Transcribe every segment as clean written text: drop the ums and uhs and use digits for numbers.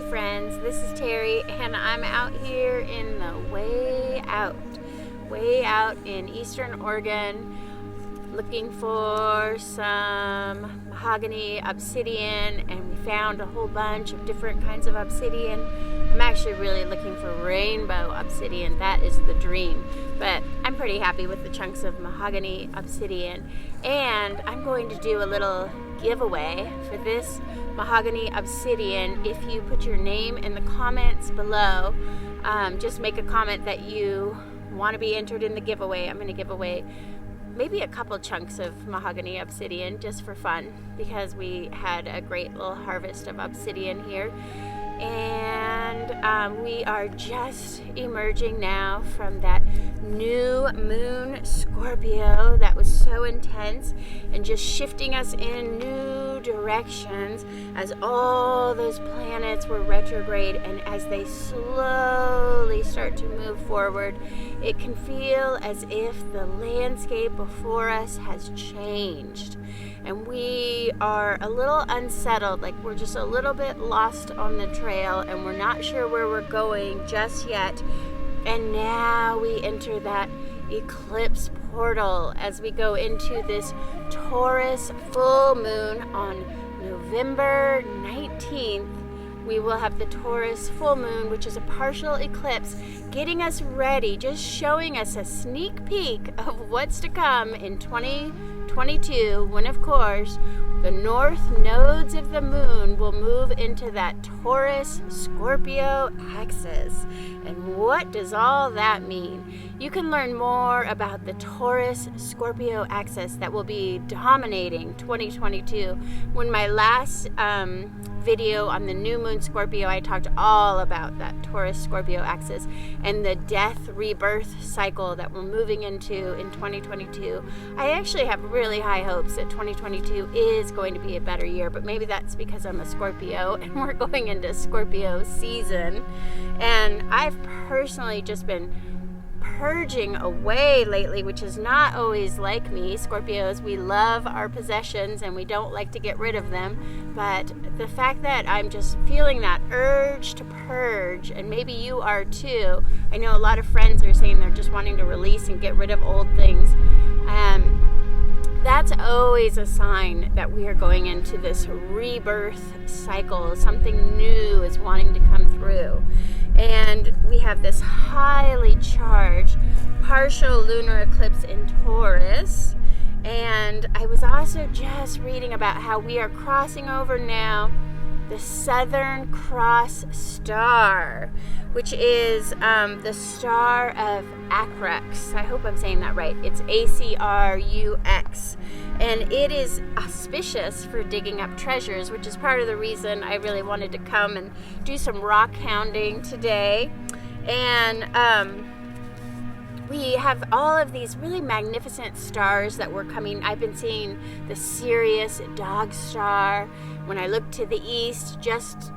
friends. This is Terry, and I'm out here in the way out in Eastern Oregon, looking for some mahogany obsidian, and we found a whole bunch of different kinds of obsidian. I'm actually really looking for rainbow obsidian. That is the dream, but I'm pretty happy with the chunks of mahogany obsidian, and I'm going to do a little giveaway for this mahogany obsidian. If you put your name in the comments below, just make a comment that you want to be entered in the giveaway. I'm going to give away maybe a couple chunks of mahogany obsidian just for fun, because we had a great little harvest of obsidian here. And we are just emerging now from that new moon Scorpio that was so intense and just shifting us in new directions as all those planets were retrograde, and as they slowly start to move forward, it can feel as if the landscape before us has changed. And we are a little unsettled, like we're just a little bit lost on the trail and we're not sure where we're going just yet. And now we enter that eclipse portal as we go into this Taurus full moon on November 19th. We will have the Taurus full moon, which is a partial eclipse, getting us ready, just showing us a sneak peek of what's to come in 2022, when of course the north nodes of the moon will move into that Taurus Scorpio axis. And what does all that mean? You can learn more about the Taurus Scorpio axis that will be dominating 2022. When my last video on the new moon Scorpio, I talked all about that Taurus Scorpio axis and the death rebirth cycle that we're moving into in 2022. I actually have really high hopes that 2022 is going to be a better year, but maybe that's because I'm a Scorpio and we're going into Scorpio season. And I've personally just been purging away lately, which is not always like me. Scorpios, we love our possessions and we don't like to get rid of them, but the fact that I'm just feeling that urge to purge, and maybe you are too. I know a lot of friends are saying they're just wanting to release and get rid of old things. That's always a sign that we are going into this rebirth cycle. Something new is wanting to come through. And we have this highly charged partial lunar eclipse in Taurus. And I was also just reading about how we are crossing over now the Southern Cross star, which is the star of Acrux. I hope I'm saying that right. It's Acrux. And it is auspicious for digging up treasures, which is part of the reason I really wanted to come and do some rock hounding today. And we have all of these really magnificent stars that were coming. I've been seeing the Sirius Dog Star when I look to the east, just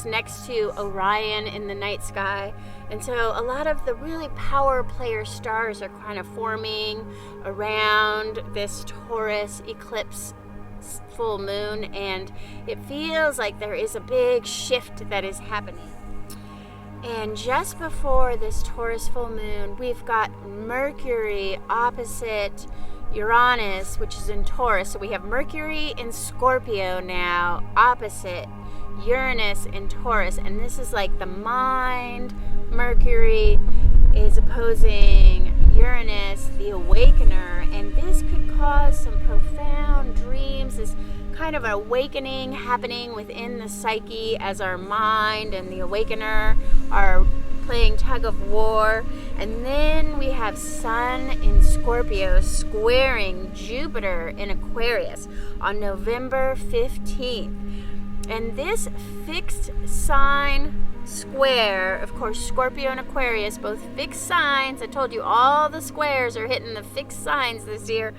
next to Orion in the night sky. And so a lot of the really power player stars are kind of forming around this Taurus eclipse full moon, and it feels like there is a big shift that is happening. And just before this Taurus full moon, we've got Mercury opposite Uranus, which is in Taurus. So we have Mercury in Scorpio now, opposite Uranus in Taurus. And this is like the mind. Mercury is opposing Uranus, the awakener. And this could cause some profound dreams, this kind of awakening happening within the psyche as our mind and the awakener are playing tug of war. And then we have Sun in Scorpio squaring Jupiter in Aquarius on November 15th. And this fixed sign square, of course, Scorpio and Aquarius, both fixed signs. I told you all the squares are hitting the fixed signs this year.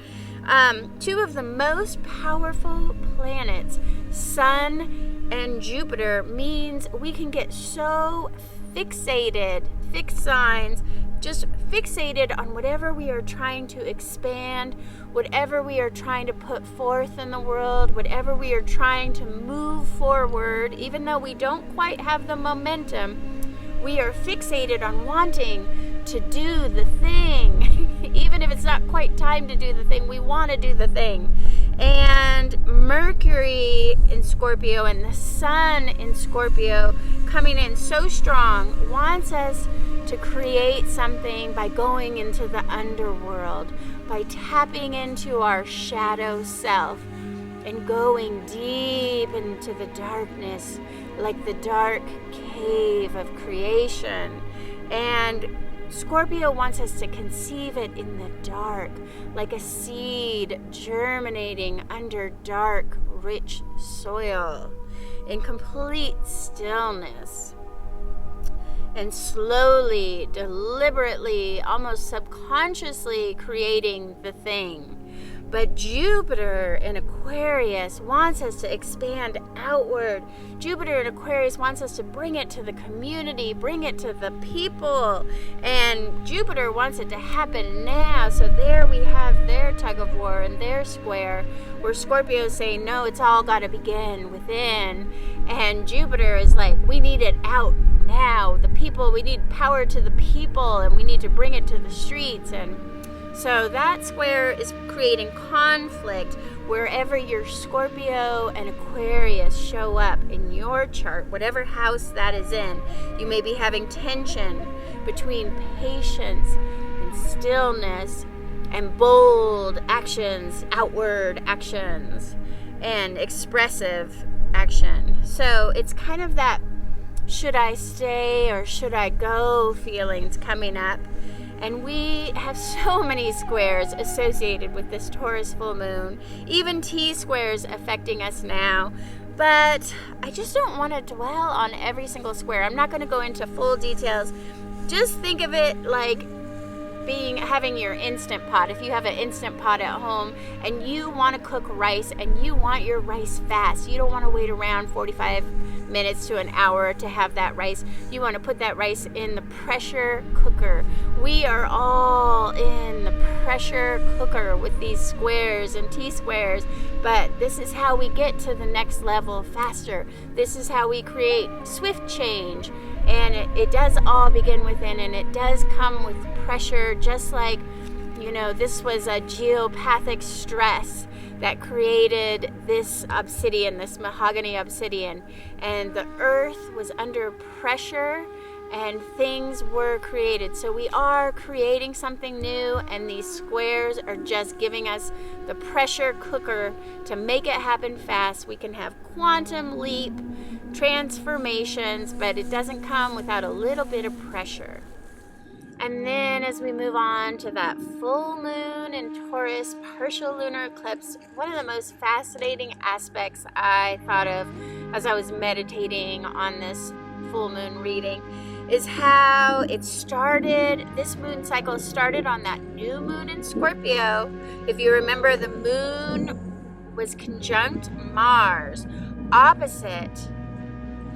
Two of the most powerful planets, Sun and Jupiter, means we can get so fixated, fixed signs, just fixated on whatever we are trying to expand, whatever we are trying to put forth in the world, whatever we are trying to move forward, even though we don't quite have the momentum, we are fixated on wanting to do the thing. Even if it's not quite time to do the thing, we want to do the thing. And Mercury in Scorpio and the Sun in Scorpio coming in so strong wants us to create something by going into the underworld, by tapping into our shadow self and going deep into the darkness, like the dark cave of creation. And Scorpio wants us to conceive it in the dark, like a seed germinating under dark, rich soil, in complete stillness. And slowly, deliberately, almost subconsciously creating the thing. But Jupiter in Aquarius wants us to expand outward. Jupiter in Aquarius wants us to bring it to the community, bring it to the people. And Jupiter wants it to happen now. So there we have their tug of war and their square, where Scorpio is saying, no, it's all got to begin within. And Jupiter is like, we need it out now. The people, we need power to the people, and we need to bring it to the streets. And so that square is creating conflict wherever your Scorpio and Aquarius show up in your chart, whatever house that is in. You may be having tension between patience and stillness and bold actions, outward actions, and expressive action. So it's kind of that should I stay or should I go feelings coming up. And we have so many squares associated with this Taurus full moon, even T-squares affecting us now. But I just don't want to dwell on every single square. I'm not going to go into full details. Just think of it like having your Instant Pot. If you have an Instant Pot at home and you want to cook rice and you want your rice fast, you don't want to wait around 45 minutes to an hour to have that rice. You want to put that rice in the pressure cooker. We are all in the pressure cooker with these squares and T-squares, but this is how we get to the next level faster. This is how we create swift change. And it does all begin within, and it does come with pressure, just like, this was a geopathic stress that created this obsidian, this mahogany obsidian. And the earth was under pressure and things were created. So we are creating something new, and these squares are just giving us the pressure cooker to make it happen fast. We can have quantum leap transformations, but it doesn't come without a little bit of pressure. And then as we move on to that full moon in Taurus, partial lunar eclipse, one of the most fascinating aspects I thought of as I was meditating on this full moon reading is how it started. This moon cycle started on that new moon in Scorpio. If you remember, the moon was conjunct Mars, opposite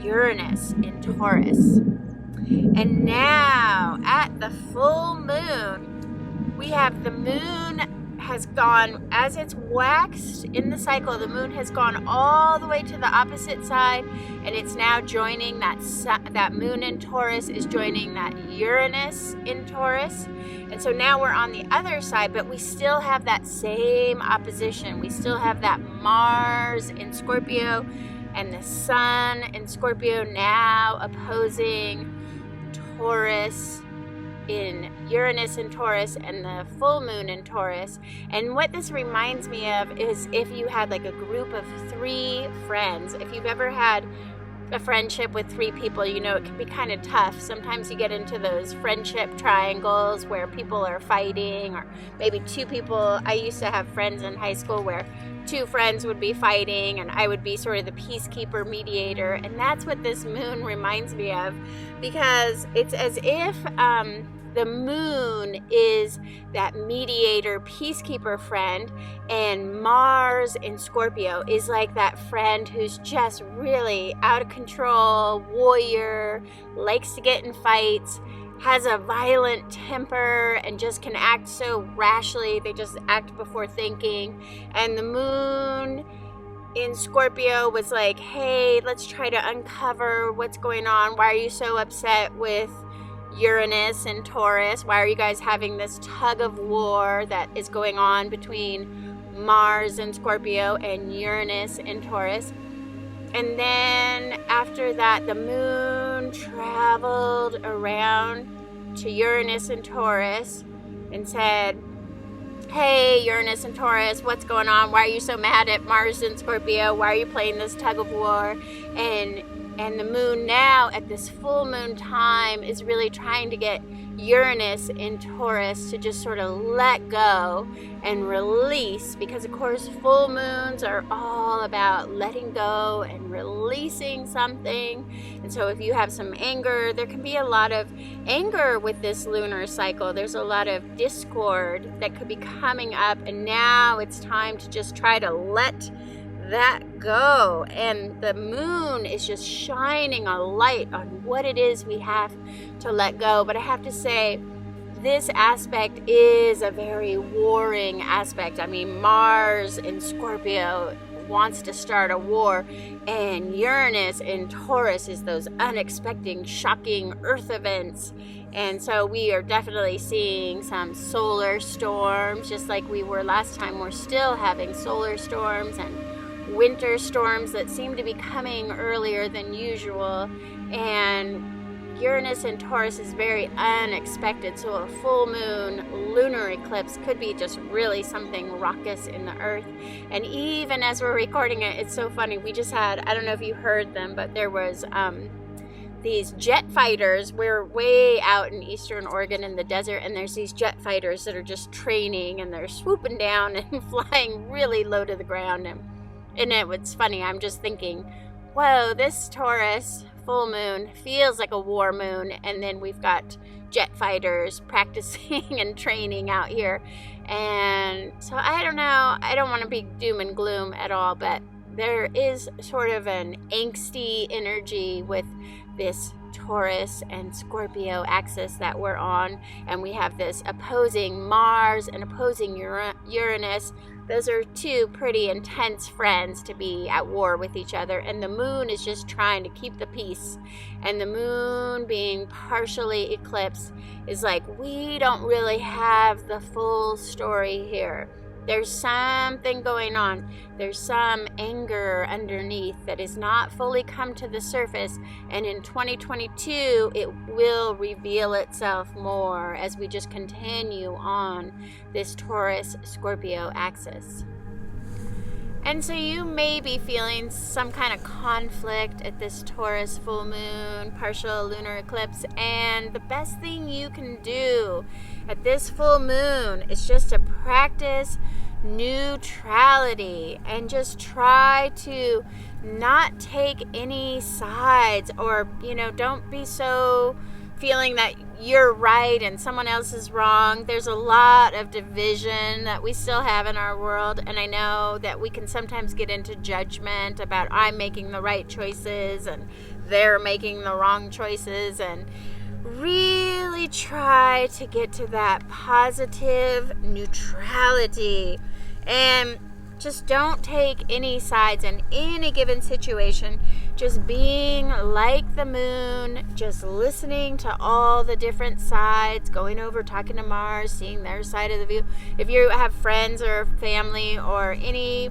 Uranus in Taurus. And now at the full moon, we have the moon has gone, as it's waxed in the cycle, the moon has gone all the way to the opposite side, and it's now joining that moon in Taurus is joining that Uranus in Taurus. And so now we're on the other side, but we still have that same opposition. We still have that Mars in Scorpio and the Sun in Scorpio now opposing Taurus in Uranus in Taurus and the full moon in Taurus. And what this reminds me of is if you had like a group of 3 friends, if you've ever had a friendship with 3 people, it can be kind of tough. Sometimes you get into those friendship triangles where people are fighting, or maybe 2 people. I used to have friends in high school where 2 friends would be fighting and I would be sort of the peacekeeper mediator. And that's what this moon reminds me of, because it's as if the moon is that mediator, peacekeeper friend, and Mars in Scorpio is like that friend who's just really out of control, warrior, likes to get in fights, has a violent temper and just can act so rashly. They just act before thinking. And the moon in Scorpio was like, hey, let's try to uncover what's going on. Why are you so upset with Uranus and Taurus? Why are you guys having this tug of war that is going on between Mars and Scorpio and Uranus and Taurus? And then after that, the moon traveled around to Uranus and Taurus and said, hey, Uranus and Taurus, what's going on? Why are you so mad at Mars and Scorpio? Why are you playing this tug of war? And the moon now at this full moon time is really trying to get Uranus in Taurus to just sort of let go and release, because of course full moons are all about letting go and releasing something. And so if you have some anger, there can be a lot of anger with this lunar cycle. There's a lot of discord that could be coming up, and now it's time to just try to let that go. And the moon is just shining a light on what it is we have to let go. But I have to say, this aspect is a very warring aspect. I mean, Mars in Scorpio wants to start a war, and Uranus in Taurus is those unexpected, shocking Earth events. And so we are definitely seeing some solar storms, just like we were last time. We're still having solar storms and winter storms that seem to be coming earlier than usual. And Uranus in Taurus is very unexpected, so a full moon lunar eclipse could be just really something raucous in the earth. And even as we're recording it, it's so funny. We just had, I don't know if you heard them, but there was these jet fighters. We're way out in eastern Oregon in the desert, and there's these jet fighters that are just training, and they're swooping down and flying really low to the ground. And it was funny. I'm just thinking, whoa, this Taurus full moon feels like a war moon, and then we've got jet fighters practicing and training out here. And so I don't know, I don't want to be doom and gloom at all, but there is sort of an angsty energy with this Taurus and Scorpio axis that we're on, and we have this opposing Mars and opposing Uranus. Those are two pretty intense friends to be at war with each other, and the moon is just trying to keep the peace. And the moon being partially eclipsed is like, we don't really have the full story here. There's something going on. There's some anger underneath that has not fully come to the surface. And in 2022, it will reveal itself more as we just continue on this Taurus-Scorpio axis. And so you may be feeling some kind of conflict at this Taurus full moon, partial lunar eclipse. And the best thing you can do at this full moon is just to practice neutrality and just try to not take any sides, or, don't be so feeling that you're right and someone else is wrong. There's a lot of division that we still have in our world, and I know that we can sometimes get into judgment about I'm making the right choices and they're making the wrong choices, and really try to get to that positive neutrality and just don't take any sides in any given situation. Just being like the moon, just listening to all the different sides, going over, talking to Mars, seeing their side of the view. If you have friends or family or any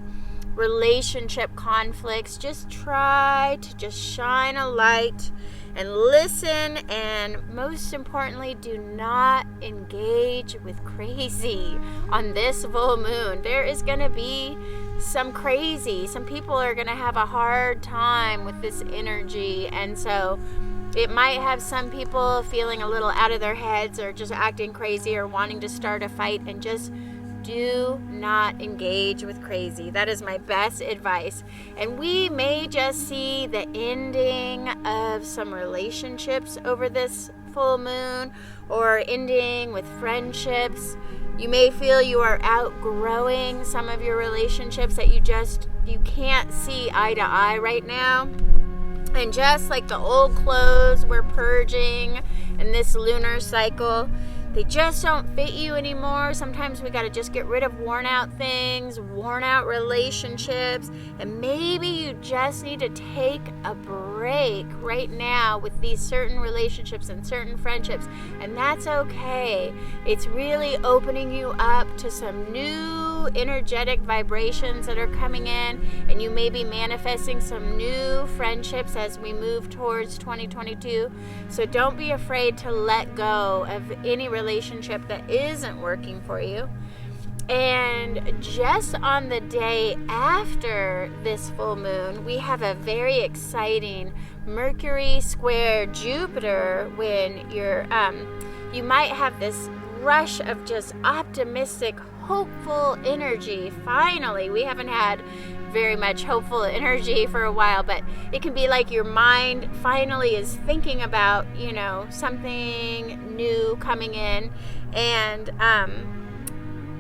relationship conflicts, just try to just shine a light and listen, and most importantly, do not engage with crazy on this full moon. There is going to be some crazy. Some people are going to have a hard time with this energy, and so it might have some people feeling a little out of their heads or just acting crazy or wanting to start a fight. And just do not engage with crazy. That is my best advice. And we may just see the ending of some relationships over this full moon, or ending with friendships. You may feel you are outgrowing some of your relationships that you can't see eye to eye right now. And just like the old clothes we're purging in this lunar cycle, they just don't fit you anymore. Sometimes we got to just get rid of worn out things, worn out relationships, and maybe you just need to take a break right now with these certain relationships and certain friendships, and that's okay. It's really opening you up to some new energetic vibrations that are coming in, and you may be manifesting some new friendships as we move towards 2022. So don't be afraid to let go of any relationship that isn't working for you. And just on the day after this full moon, we have a very exciting Mercury square Jupiter, when you might have this rush of just optimistic, hopeful energy. Finally, we haven't had very much hopeful energy for a while, but it can be like your mind finally is thinking about, something new coming in, and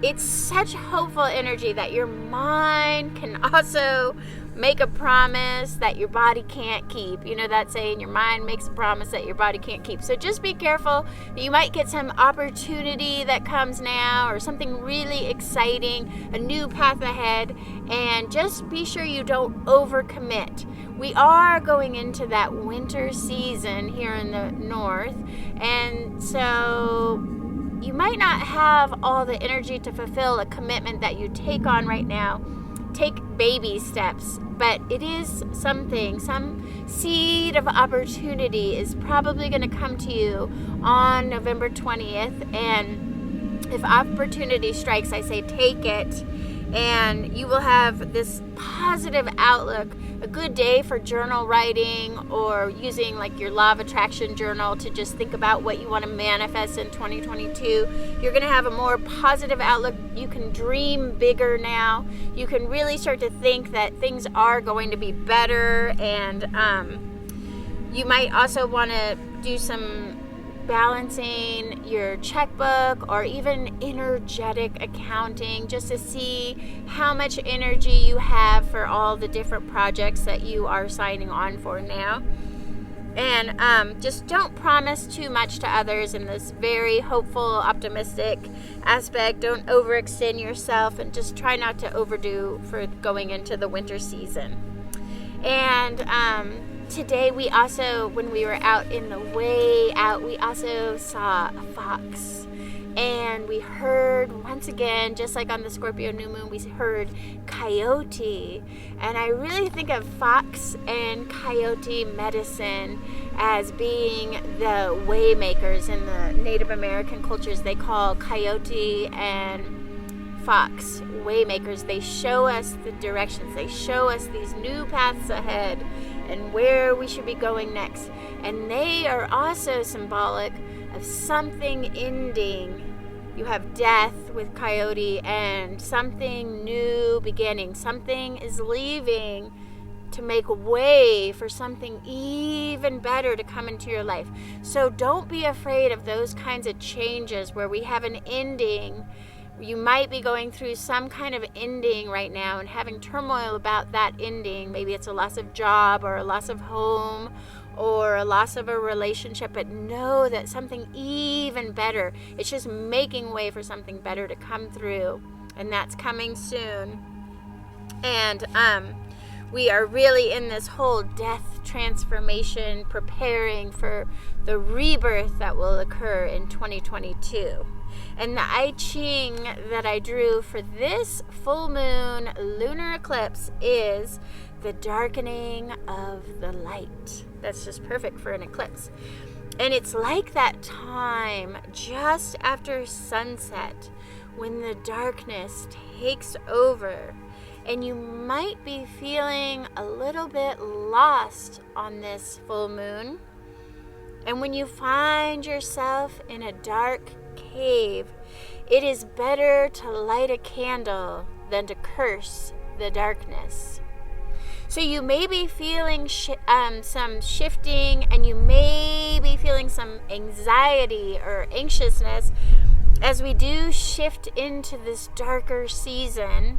it's such hopeful energy that your mind can also make a promise that your body can't keep. That saying, your mind makes a promise that your body can't keep. So just be careful. You might get some opportunity that comes now, or something really exciting, a new path ahead, and just be sure you don't overcommit. We are going into that winter season here in the north, and so you might not have all the energy to fulfill a commitment that you take on right now. Take baby steps, but it is something, some seed of opportunity is probably going to come to you on November 20th. And if opportunity strikes, I say take it, and you will have this positive outlook. A good day for journal writing, or using like your law of attraction journal to just think about what you want to manifest in 2022. You're going to have a more positive outlook. You can dream bigger now. You can really start to think that things are going to be better, and you might also want to do some balancing your checkbook, or even energetic accounting, just to see how much energy you have for all the different projects that you are signing on for now. And just don't promise too much to others in this very hopeful, optimistic aspect. Don't overextend yourself, and just try not to overdo for going into the winter season. And today we also, when we were out in the way out, we also saw a fox. And we heard, once again, just like on the Scorpio new moon, we heard coyote. And I really think of fox and coyote medicine as being the way makers. In the Native American cultures, they call coyote and fox way makers. They show us the directions. They show us these new paths ahead and where we should be going next. And they are also symbolic of something ending. You have death with coyote, and something new beginning. Something is leaving to make way for something even better to come into your life. So don't be afraid of those kinds of changes where we have an ending. You might be going through some kind of ending right now and having turmoil about that ending. Maybe it's a loss of job, or a loss of home, or a loss of a relationship, but know that something even better, it's just making way for something better to come through, and that's coming soon. And we are really in this whole death transformation, preparing for the rebirth that will occur in 2022. And the I Ching that I drew for this full moon lunar eclipse is the darkening of the light. That's just perfect for an eclipse. And it's like that time just after sunset when the darkness takes over, and you might be feeling a little bit lost on this full moon. And when you find yourself in a dark cave, it is better to light a candle than to curse the darkness. So you may be feeling some shifting, and you may be feeling some anxiety or anxiousness as we do shift into this darker season.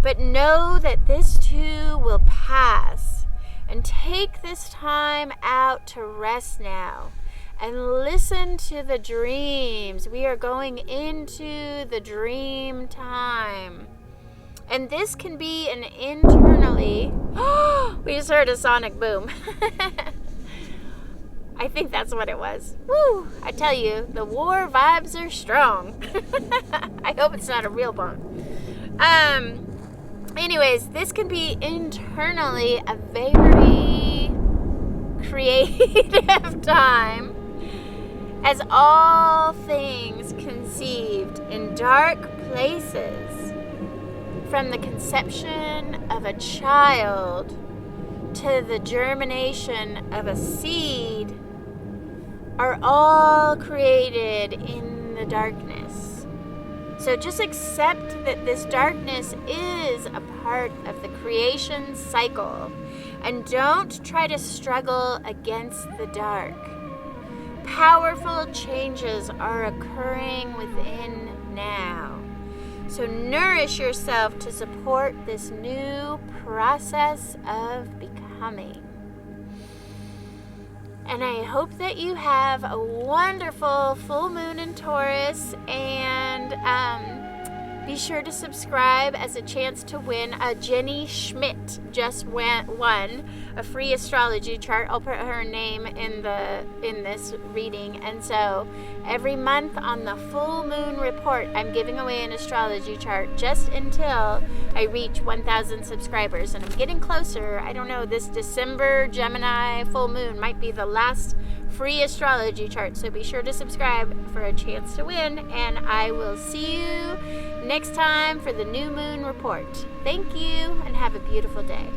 But know that this too will pass, and take this time out to rest now. and listen to the dreams. We are going into the dream time. And this can be an internally... we just heard a sonic boom. I think that's what it was. Woo! I tell you, the war vibes are strong. I hope it's not a real bomb. Anyways, this can be internally a very creative time, as all things conceived in dark places, from the conception of a child to the germination of a seed, are all created in the darkness. So just accept that this darkness is a part of the creation cycle, and don't try to struggle against the dark. Powerful changes are occurring within now. So nourish yourself to support this new process of becoming. And I hope that you have a wonderful full moon in Taurus, and be sure to subscribe as a chance to win. Jenny Schmidt just won a free astrology chart. I'll put her name in this reading. And so every month on the full moon report, I'm giving away an astrology chart just until I reach 1,000 subscribers. And I'm getting closer. I don't know, this December Gemini full moon might be the last free astrology chart. So be sure to subscribe for a chance to win. And I will see you next time for the new moon report. Thank you, and have a beautiful day.